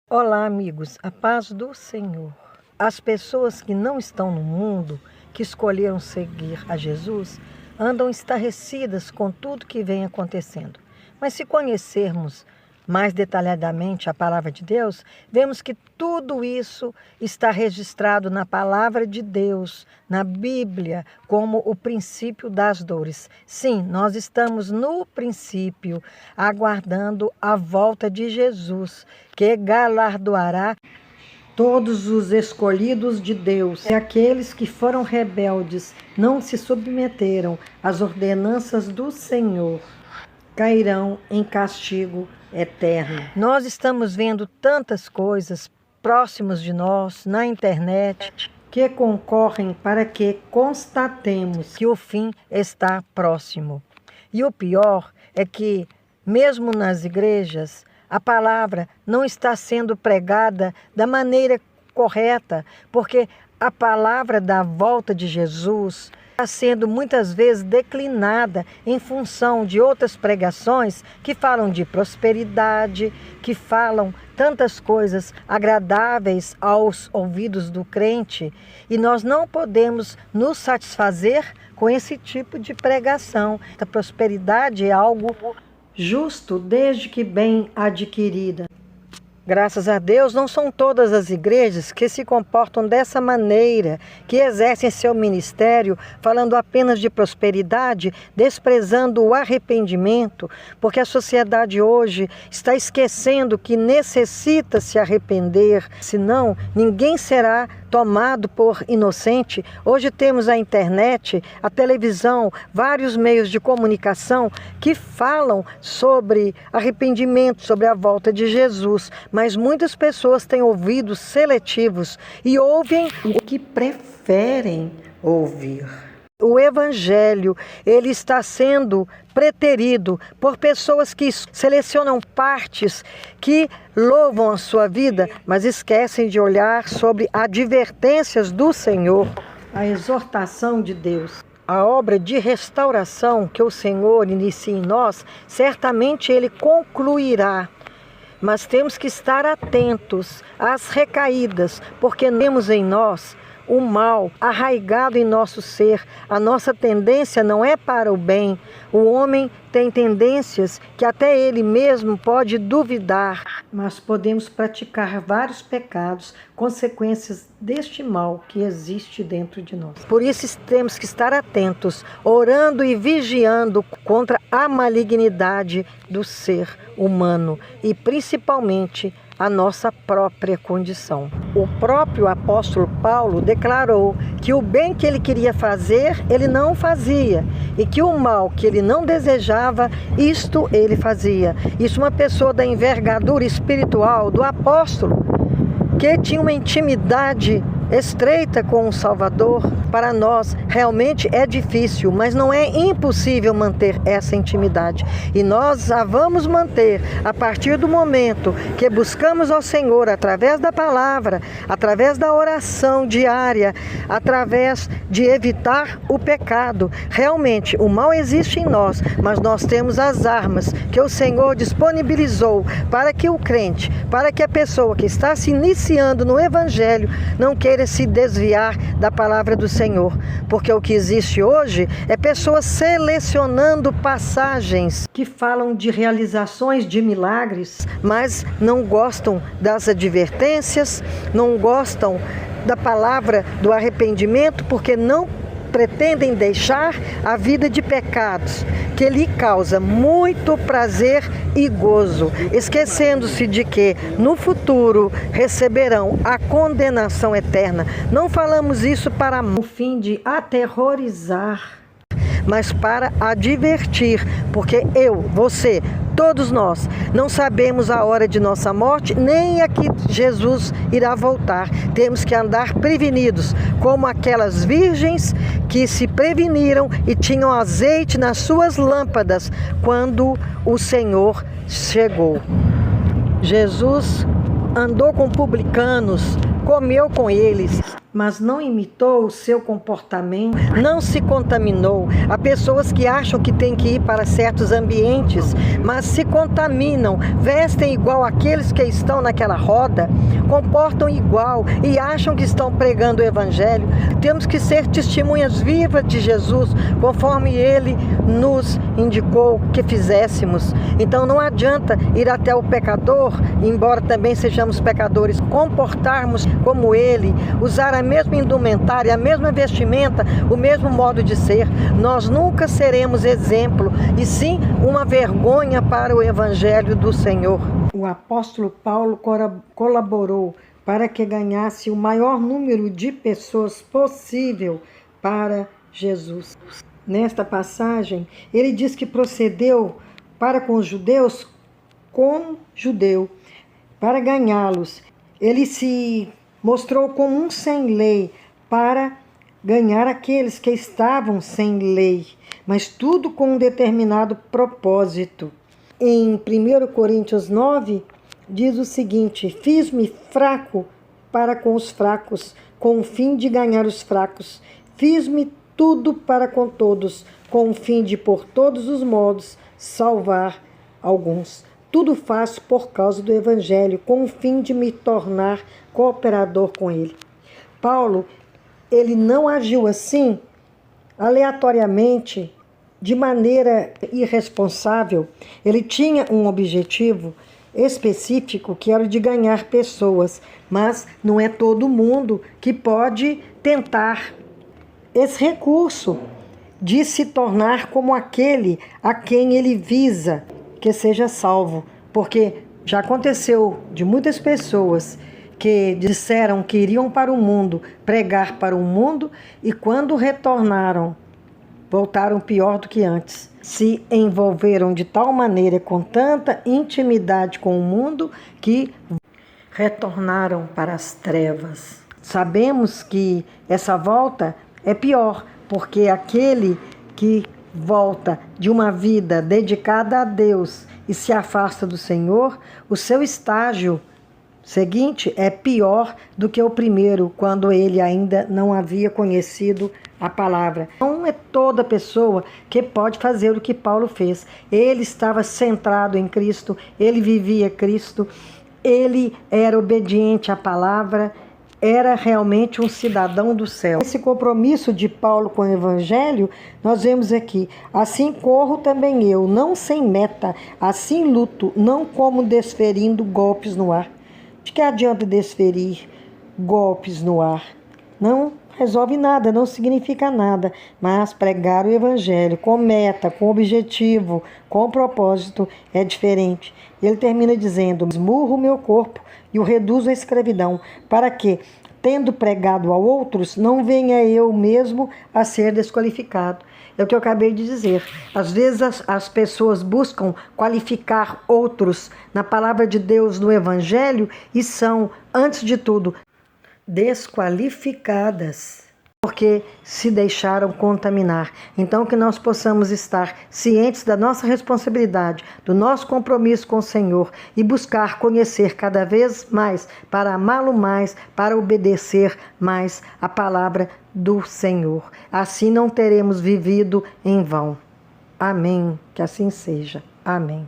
Olá, amigos, a paz do Senhor. As pessoas que não estão no mundo, que escolheram seguir a Jesus, andam estarrecidas com tudo que vem acontecendo. Mas se conhecermos mais detalhadamente a palavra de Deus, vemos que tudo isso está registrado na palavra de Deus, na Bíblia, como o princípio das dores. Sim, nós estamos no princípio, aguardando a volta de Jesus, que galardoará todos os escolhidos de Deus. E aqueles que foram rebeldes, não se submeteram às ordenanças do Senhor, cairão em castigo eterno. Nós estamos vendo tantas coisas próximos de nós, na internet, que concorrem para que constatemos que o fim está próximo. E o pior é que, mesmo nas igrejas, a palavra não está sendo pregada da maneira correta, porque a palavra da volta de Jesus está sendo muitas vezes declinada em função de outras pregações que falam de prosperidade, que falam tantas coisas agradáveis aos ouvidos do crente, e nós não podemos nos satisfazer com esse tipo de pregação. A prosperidade é algo justo desde que bem adquirida. Graças a Deus, não são todas as igrejas que se comportam dessa maneira, que exercem seu ministério falando apenas de prosperidade, desprezando o arrependimento, porque a sociedade hoje está esquecendo que necessita se arrepender, senão ninguém será tomado por inocente. Hoje temos a internet, a televisão, vários meios de comunicação que falam sobre arrependimento, sobre a volta de Jesus, mas muitas pessoas têm ouvidos seletivos e ouvem o que preferem ouvir. O evangelho, ele está sendo preterido por pessoas que selecionam partes que louvam a sua vida, mas esquecem de olhar sobre advertências do Senhor, a exortação de Deus. A obra de restauração que o Senhor inicia em nós, certamente ele concluirá. Mas temos que estar atentos às recaídas, porque temos em nós o mal arraigado em nosso ser. A nossa tendência não é para o bem. O homem tem tendências que até ele mesmo pode duvidar. Mas podemos praticar vários pecados, consequências deste mal que existe dentro de nós. Por isso temos que estar atentos, orando e vigiando contra a malignidade do ser humano e principalmente a nossa própria condição. O próprio apóstolo Paulo declarou que o bem que ele queria fazer, ele não fazia, e que o mal que ele não desejava, isto ele fazia. Isso uma pessoa da envergadura espiritual do apóstolo, que tinha uma intimidade estreita com o Salvador. Para nós realmente é difícil, mas não é impossível manter essa intimidade. E nós a vamos manter a partir do momento que buscamos ao Senhor através da palavra, através da oração diária, através de evitar o pecado. Realmente o mal existe em nós, mas nós temos as armas que o Senhor disponibilizou para que o crente, para que a pessoa que está se iniciando no Evangelho não queira se desviar da palavra do Senhor, porque o que existe hoje é pessoas selecionando passagens que falam de realizações de milagres, mas não gostam das advertências, não gostam da palavra do arrependimento, porque não pretendem deixar a vida de pecados, que lhe causa muito prazer e gozo, esquecendo-se de que no futuro receberão a condenação eterna. Não falamos isso para o fim de aterrorizar, mas para advertir, porque eu, você, todos nós não sabemos a hora de nossa morte, nem a que Jesus irá voltar. Temos que andar prevenidos, como aquelas virgens que se preveniram e tinham azeite nas suas lâmpadas quando o Senhor chegou. Jesus andou com publicanos, comeu com eles, mas não imitou o seu comportamento, não se contaminou. Há pessoas que acham que tem que ir para certos ambientes, mas se contaminam, vestem igual aqueles que estão naquela roda, comportam igual e acham que estão pregando o Evangelho. Temos que ser testemunhas vivas de Jesus, conforme Ele nos indicou que fizéssemos. Então não adianta ir até o pecador, embora também sejamos pecadores, comportarmos como Ele, usar a mesma indumentária, a mesma vestimenta, o mesmo modo de ser. Nós nunca seremos exemplo, e sim uma vergonha para o Evangelho do Senhor. O apóstolo Paulo colaborou para que ganhasse o maior número de pessoas possível para Jesus. Nesta passagem, ele diz que procedeu para com os judeus como judeu, para ganhá-los. Ele se mostrou como um sem lei para ganhar aqueles que estavam sem lei, mas tudo com um determinado propósito. Em 1 Coríntios 9, diz o seguinte: fiz-me fraco para com os fracos, com o fim de ganhar os fracos. Fiz-me tudo para com todos, com o fim de, por todos os modos, salvar alguns. Tudo faço por causa do Evangelho, com o fim de me tornar cooperador com ele. Paulo, ele não agiu assim, aleatoriamente, de maneira irresponsável. Ele tinha um objetivo específico, que era o de ganhar pessoas, mas não é todo mundo que pode tentar esse recurso de se tornar como aquele a quem ele visa que seja salvo, porque já aconteceu de muitas pessoas que disseram que iriam para o mundo, pregar para o mundo, e quando retornaram, voltaram pior do que antes. Se envolveram de tal maneira, com tanta intimidade com o mundo, que retornaram para as trevas. Sabemos que essa volta é pior, porque aquele que volta de uma vida dedicada a Deus e se afasta do Senhor, o seu estágio seguinte é pior do que o primeiro, quando ele ainda não havia conhecido a palavra. Não é toda pessoa que pode fazer o que Paulo fez. Ele estava centrado em Cristo, ele vivia Cristo, ele era obediente à palavra, era realmente um cidadão do céu. Esse compromisso de Paulo com o Evangelho, nós vemos aqui: assim corro também eu, não sem meta, assim luto, não como desferindo golpes no ar. De que adianta desferir golpes no ar? Não resolve nada, não significa nada, mas pregar o Evangelho com meta, com objetivo, com propósito é diferente. Ele termina dizendo: esmurro o meu corpo e o reduzo à escravidão, para que, tendo pregado a outros, não venha eu mesmo a ser desqualificado. É o que eu acabei de dizer. Às vezes as pessoas buscam qualificar outros na palavra de Deus, no Evangelho, e são, antes de tudo, desqualificadas, porque se deixaram contaminar. Então, que nós possamos estar cientes da nossa responsabilidade, do nosso compromisso com o Senhor, e buscar conhecer cada vez mais, para amá-lo mais, para obedecer mais a palavra do Senhor. Assim não teremos vivido em vão. Amém. Que assim seja. Amém.